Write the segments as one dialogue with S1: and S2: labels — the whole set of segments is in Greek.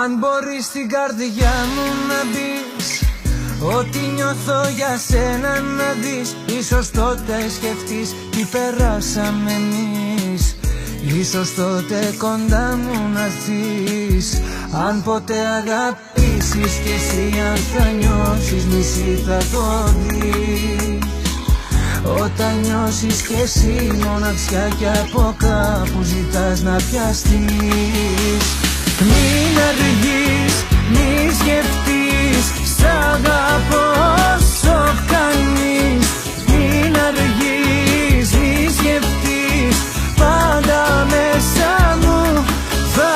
S1: Αν μπορείς στην καρδιά μου να μπεις, ό,τι νιώθω για σένα να δεις. Ίσως τότε σκεφτείς τι περάσαμε εμείς, ίσως τότε κοντά μου να έρθεις. Αν ποτέ αγαπήσεις κι εσύ, αν θα νιώσεις μισή θα το δεις. Όταν νιώσεις κι εσύ μοναξιά κι από κάπου ζητάς να πιαστείς. Μην αργείς, μη σκεφτείς, σ' αγαπώ όσο κάνεις. Μην αργείς, μη σκεφτείς, πάντα μέσα μου θα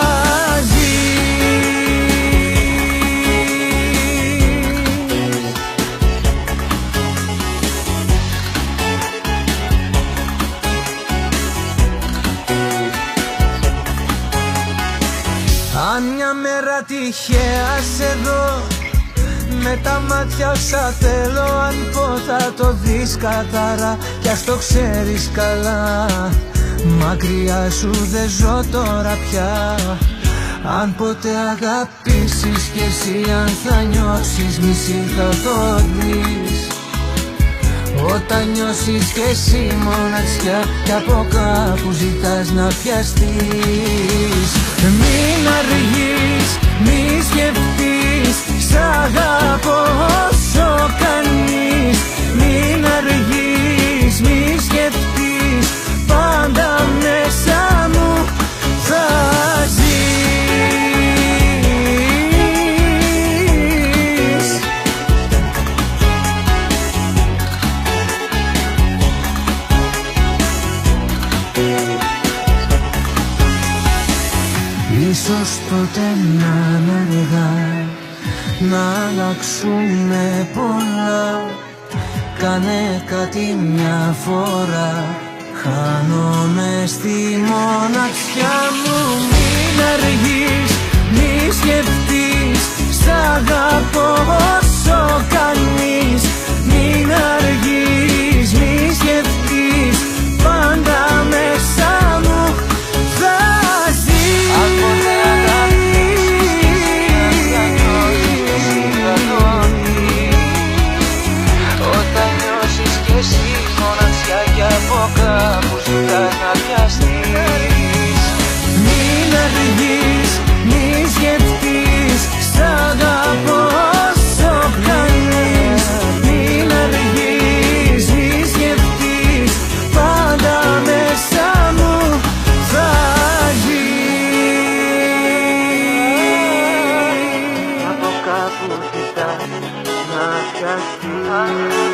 S1: Αν μια μέρα τυχαία σε δω, με τα μάτια όσα θέλω, αν πω θα το δεις καθαρά. Κι ας το ξέρεις καλά, μακριά σου δεν ζω τώρα πια. Αν ποτέ αγαπήσεις κι εσύ, αν θα νιώσεις μισή θα το δεις. Όταν νιώσεις κι εσύ μοναξιά κι από κάπου ζητάς να πιαστείς. Μην αργείς, μη σκεφτείς, σ' αγαπώ όσο κάνεις. Μην αργείς, μη σκεφτείς, πάντα μέσα μου θα ζεις. Ίσως τότε να είναι αργά, να αλλάξουνε πολλά. Κάνε κάτι μια φορά, χάνομαι στη μοναξιά μου. Μην αργείς, μη σκεφτείς, σ' αγαπώ όσο κάνεις. Μην αργείς, μη σκεφτείς, πάντα μέσα μου θα ζεις. Αν ποτέ αγαπήσεις, θα νιώσεις θα το δεις. Όταν νιώσεις κι εσύ μοναξιά κι από κάπου ζητάς να πιαστείς. Μην αργείς, μη σκεφτείς, σ' αγαπώ όσο κάνεις. Μην αργείς, μη σκεφτείς, πάντα μέσα μου θα ζεις. Από κάπου ζητάς να πιαστείς.